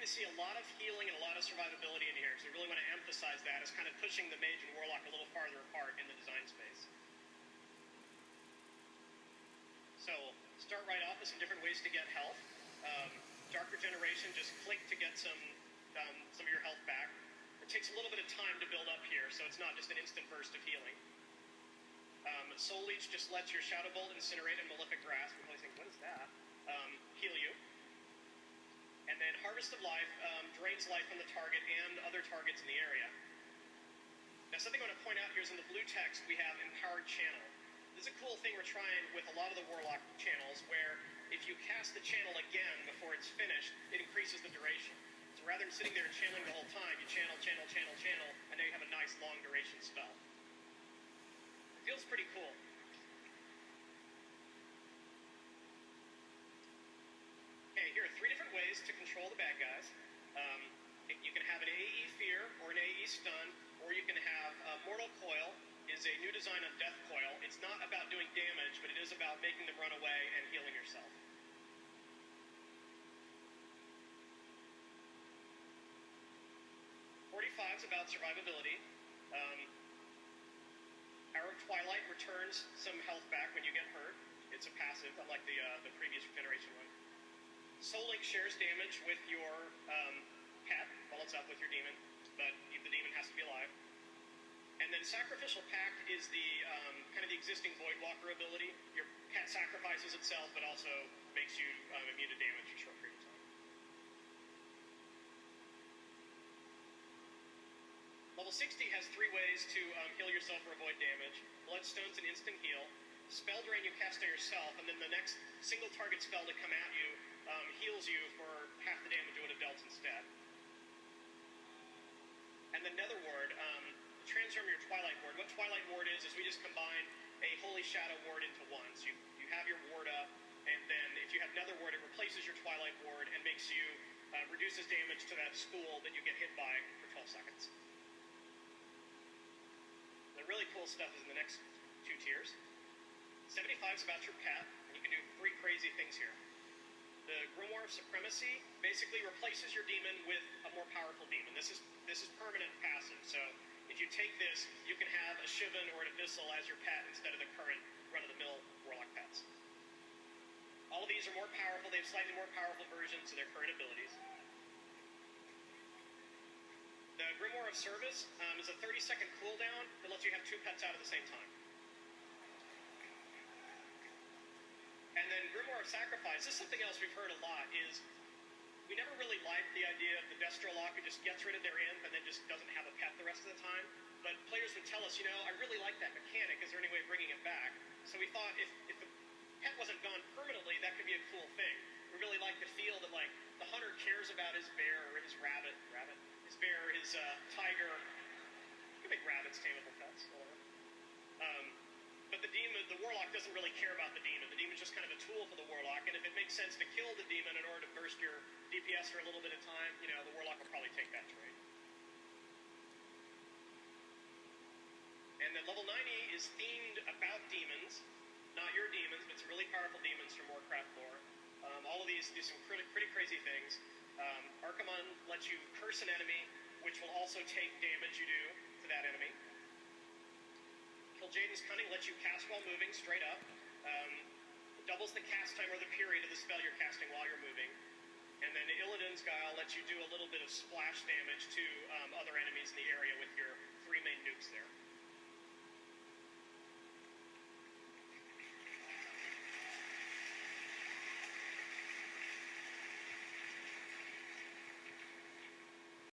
to see a lot of healing and a lot of survivability in here, so we really want to emphasize that as kind of pushing the Mage and Warlock a little farther apart in the design space. So, start right off with some different ways to get health. Dark Regeneration, just click to get some of your health back. It takes a little bit of time to build up here, so it's not just an instant burst of healing. Soul Leech just lets your Shadow Bolt, Incinerate, and Malefic Grasp, we probably think, what is that? Heal you. And then Harvest of Life drains life from the target and other targets in the area. Now, something I want to point out here is in the blue text we have Empowered Channel. This is a cool thing we're trying with a lot of the Warlock channels, where if you cast the channel again before it's finished, it increases the duration. So rather than sitting there channeling the whole time, you channel, channel, channel, channel, and now you have a nice long duration spell. It feels pretty cool. Okay, here are 3 different ways to control the bad guys. You can have an AE Fear or an AE Stun, or you can have Mortal Coil is a new design on Death Coil. It's not about doing damage, but it is about making them run away and healing yourself. Is about survivability. Hour of Twilight returns some health back when you get hurt. It's a passive, unlike the previous regeneration one. Soul Link shares damage with your pet while it's up with your demon, but the demon has to be alive. And then Sacrificial Pact is the kind of the existing Voidwalker ability. Your pet sacrifices itself, but also makes you immune to damage for a short period of time. Level 60 has 3 ways to heal yourself or avoid damage. Bloodstone's an instant heal. Spell Drain you cast on yourself, and then the next single target spell to come at you heals you for half the damage it would have dealt instead. And then Nether Ward, transform your Twilight Ward. What Twilight Ward is we just combine a Holy Shadow Ward into one. So you have your ward up, and then if you have Nether Ward, it replaces your Twilight Ward and makes you, reduces damage to that school that you get hit by for 12 seconds. The really cool stuff is in the next 2 tiers. 75 is about your pet, and you can do 3 crazy things here. The Grimoire of Supremacy basically replaces your demon with a more powerful demon. This is permanent passive, so if you take this, you can have a Shivan or an Abyssal as your pet instead of the current run-of-the-mill Warlock pets. All of these are more powerful. They have slightly more powerful versions of their current abilities. The Grimoire of Service is a 30-second cooldown that lets you have 2 pets out at the same time. And then Grimoire of Sacrifice, this is something else we've heard a lot, is we never really liked the idea of the Destrolock who just gets rid of their imp and then just doesn't have a pet the rest of the time. But players would tell us, I really like that mechanic. Is there any way of bringing it back? So we thought if the pet wasn't gone permanently, that could be a cool thing. We really like the feel that, like, the hunter cares about his bear or his rabbit, his bear, his tiger. You can make rabbits tameable pets. But the demon, the Warlock doesn't really care about the demon. The demon's just kind of a tool for the Warlock, and if it makes sense to kill the demon in order to burst your DPS for a little bit of time, the Warlock will probably take that trade. And then level 90 is themed about demons, not your demons, but some really powerful demons from Warcraft lore. All of these do some pretty crazy things. Archimon lets you curse an enemy, which will also take damage you do to that enemy. Kil'jaeden's Cunning lets you cast while moving, straight up. Doubles the cast time or the period of the spell you're casting while you're moving. And then Illidan's Guile lets you do a little bit of splash damage to other enemies in the area with your 3 main nukes there.